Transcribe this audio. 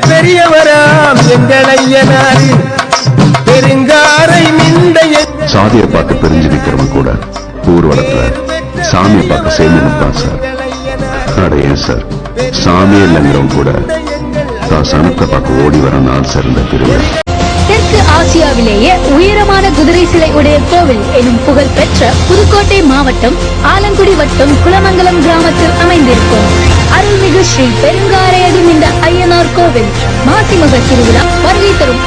பெரியவராம் எங்கள் ஐயனாரு பெருங்காரை மிண்டைய சாதியை பார்த்து பிரிஞ்சு நிக்கிறவன் கூட ஊர்வலத்துல சாமியை பார்த்து சேர்ந்து நிற்பான் சார். அடையேன் சார், சாமி இல்லைங்கிறவன் கூட தான் சனத்தை பார்க்க ஓடி வர நாள் சிறந்த திருவிழா. தெற்கு ஆசியாவிலேயே உயரமான குதிரை சிலை உடைய கோவில் எனும் புகழ் பெற்ற புதுக்கோட்டை மாவட்டம் ஆலங்குடி வட்டம் குளமங்கலம் கிராமத்தில் அமைந்திருக்கும் அருள்மிகு ஸ்ரீ பெருங்காரையடி இந்த ஐயனார் கோவில் மாசிமக திருவிழா வருகை தரும்